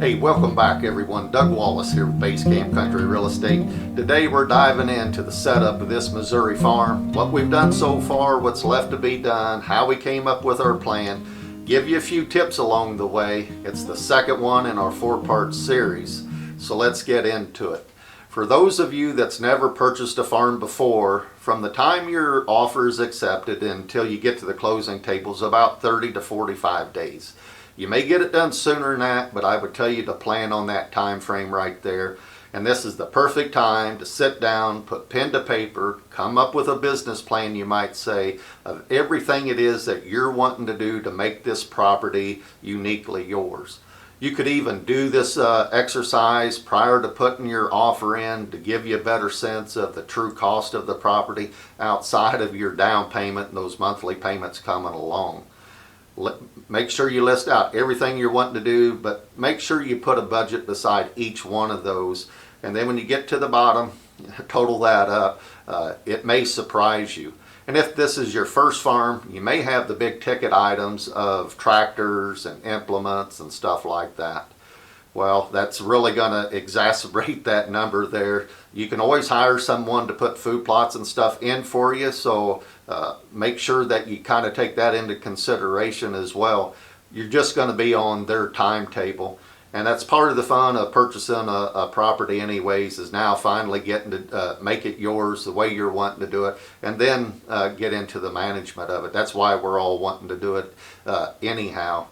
Hey, welcome back everyone. Doug Wallace here with Base Camp Country Real Estate. Today we're diving into the setup of this Missouri farm, what we've done so far, what's left to be done, how we came up with our plan, give you a few tips along the way. It's the second one in our four-part series, so let's get into it. For those of you that's never purchased a farm before, from the time your offer is accepted until you get to the closing table is about 30 to 45 days. You may get it done sooner than that, but I would tell you to plan on that time frame right there. And this is the perfect time to sit down, put pen to paper, come up with a business plan, you might say, of everything it is that you're wanting to do to make this property uniquely yours. You could even do this exercise prior to putting your offer in to give you a better sense of the true cost of the property outside of your down payment and those monthly payments coming along. Make sure you list out everything you're wanting to do, but make sure you put a budget beside each one of those. And then when you get to the bottom, total that up. It may surprise you. And if this is your first farm, you may have the big ticket items of tractors and implements and stuff like that. Well, that's really going to exacerbate that number there. You can always hire someone to put food plots and stuff in for you, so make sure that you kind of take that into consideration as well. You're just going to be on their timetable, and that's part of the fun of purchasing a property anyways, is now finally getting to make it yours the way you're wanting to do it, and then get into the management of it. That's why we're all wanting to do it anyhow.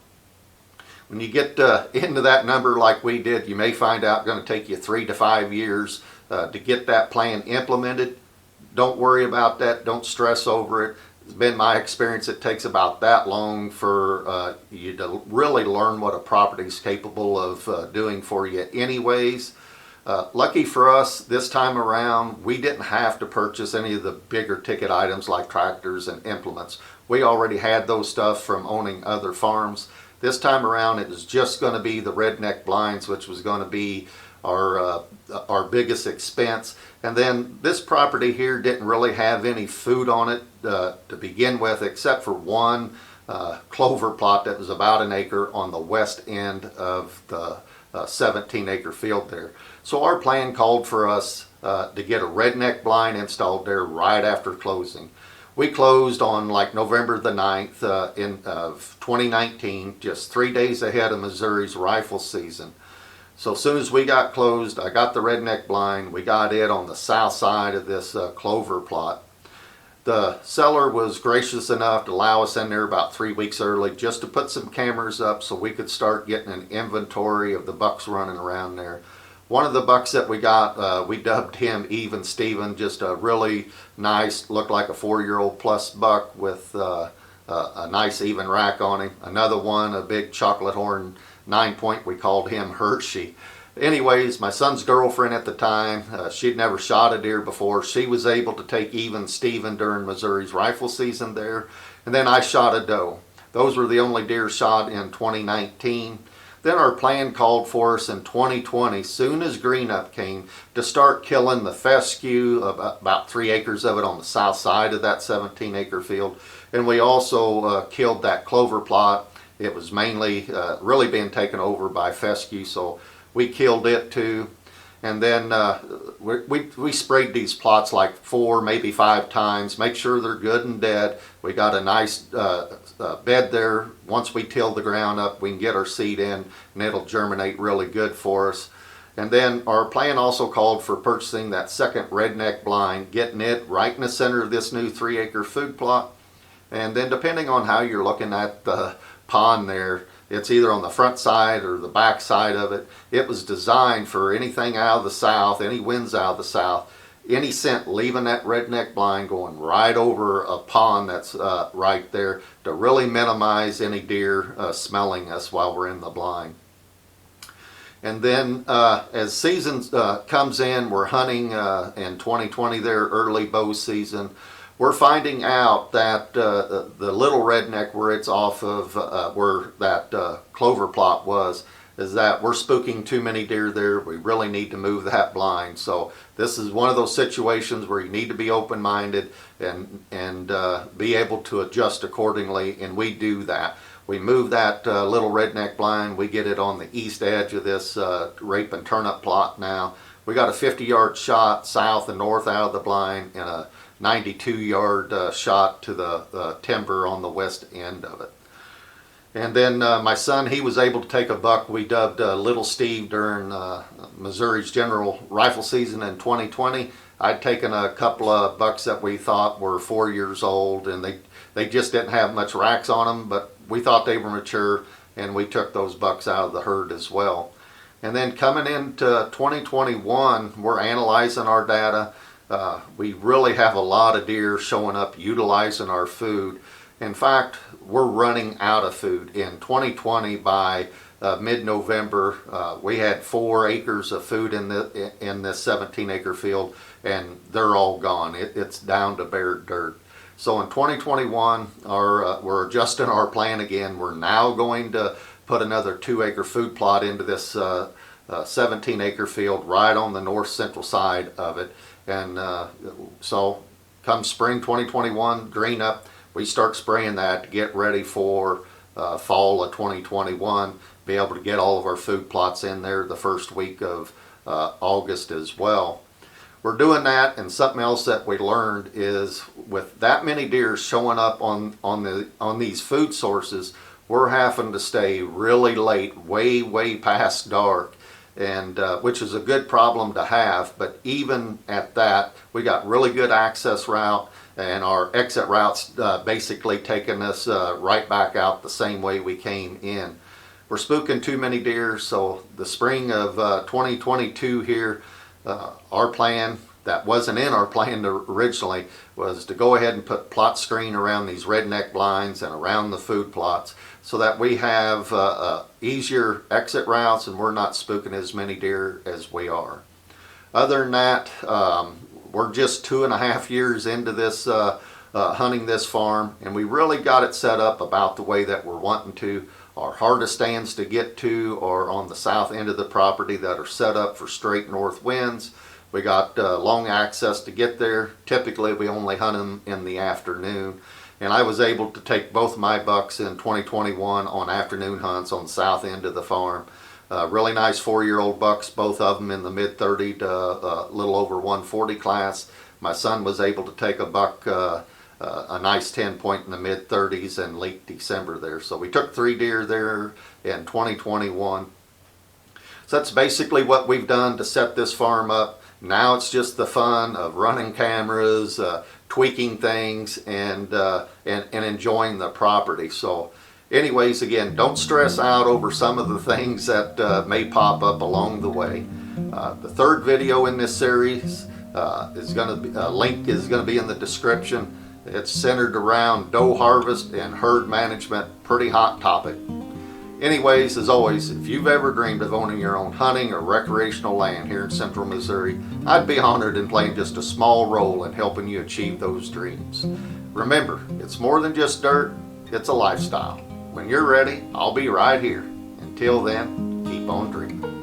When you get into that number like we did, you may find out it's going to take you 3 to 5 years to get that plan implemented. Don't worry about that. Don't stress over it. It's been my experience it takes about that long for you to really learn what a property is capable of doing for you anyways. Lucky for us, this time around, we didn't have to purchase any of the bigger ticket items like tractors and implements. We already had those stuff from owning other farms. This time around, it was just going to be the Redneck Blinds, which was going to be our biggest expense. And then this property here didn't really have any food on it to begin with, except for one clover plot that was about an acre on the west end of the 17-acre field there. So our plan called for us to get a Redneck Blind installed there right after closing. We closed on like November the 9th of 2019, just 3 days ahead of Missouri's rifle season. So as soon as we got closed, I got the Redneck Blind. We got it on the south side of this clover plot. The seller was gracious enough to allow us in there about 3 weeks early just to put some cameras up so we could start getting an inventory of the bucks running around there. One of the bucks that we got, we dubbed him Even Steven, just a really nice, looked like a 4-year-old plus buck with a nice even rack on him. Another one, a big chocolate horn 9-point, we called him Hershey. Anyways, my son's girlfriend at the time, she'd never shot a deer before. She was able to take Even Steven during Missouri's rifle season there. And then I shot a doe. Those were the only deer shot in 2019. Then our plan called for us in 2020, soon as green up came, to start killing the fescue, about 3 acres of it on the south side of that 17-acre field. And we also killed that clover plot. It was mainly really being taken over by fescue, so we killed it too. And then we sprayed these plots like 4, maybe 5 times, make sure they're good and dead. We got a nice bed there. Once we till the ground up, we can get our seed in and it'll germinate really good for us. And then our plan also called for purchasing that second Redneck Blind, getting it right in the center of this new 3-acre food plot. And then depending on how you're looking at the pond there, it's either on the front side or the back side of it. It was designed for anything out of the south, any winds out of the south, any scent leaving that Redneck Blind going right over a pond that's right there to really minimize any deer smelling us while we're in the blind. And then as season comes in, we're hunting in 2020 there, early bow season. We're finding out that the little redneck where it's off of where that clover plot was, is that we're spooking too many deer there. We really need to move that blind. So this is one of those situations where you need to be open-minded and be able to adjust accordingly, and we do that. We move that little redneck blind. We get it on the east edge of this rape and turnip plot now. We got a 50-yard shot south and north out of the blind and a 92-yard shot to the timber on the west end of it. And then my son, he was able to take a buck we dubbed Little Steve during Missouri's general rifle season in 2020. I'd taken a couple of bucks that we thought were 4 years old, and they just didn't have much racks on them, but we thought they were mature, and we took those bucks out of the herd as well. And then coming into 2021, we're analyzing our data. We really have a lot of deer showing up utilizing our food. In fact, we're running out of food. In 2020, by mid-November, we had 4 acres of food in this 17-acre field, and they're all gone. It's down to bare dirt. So in 2021, we're adjusting our plan again. We're now going to put another 2-acre food plot into this 17-acre field right on the north central side of it. And so come spring 2021, green up, we start spraying that to get ready for fall of 2021, be able to get all of our food plots in there the first week of August as well. We're doing that, and something else that we learned is with that many deer showing up on these food sources, we're having to stay really late, way past dark, and which is a good problem to have. But even at that, we got really good access route, and our exit routes basically taking us right back out the same way we came in. We're spooking too many deer, so the spring of 2022 here, our plan, that wasn't in our plan originally, was to go ahead and put plot screen around these redneck blinds and around the food plots so that we have easier exit routes and we're not spooking as many deer as we are. Other than that, we're just 2.5 years into this hunting this farm, and we really got it set up about the way that we're wanting to. Our hardest stands to get to are on the south end of the property that are set up for straight north winds. We got long access to get there. Typically we only hunt them in the afternoon, and I was able to take both my bucks in 2021 on afternoon hunts on the south end of the farm. Really nice 4-year-old bucks, both of them in the mid-30 to a little over 140 class. My son was able to take a buck, a nice 10-point in the mid-30s in late December there. So we took 3 deer there in 2021. So that's basically what we've done to set this farm up. Now it's just the fun of running cameras, tweaking things, and enjoying the property. So anyways, again, don't stress out over some of the things that may pop up along the way. The third video in this series is going to be, link is going to be in the description. It's centered around doe harvest and herd management, pretty hot topic. Anyways, as always, if you've ever dreamed of owning your own hunting or recreational land here in central Missouri, I'd be honored in playing just a small role in helping you achieve those dreams. Remember, it's more than just dirt, it's a lifestyle. When you're ready, I'll be right here. Until then, keep on dreaming.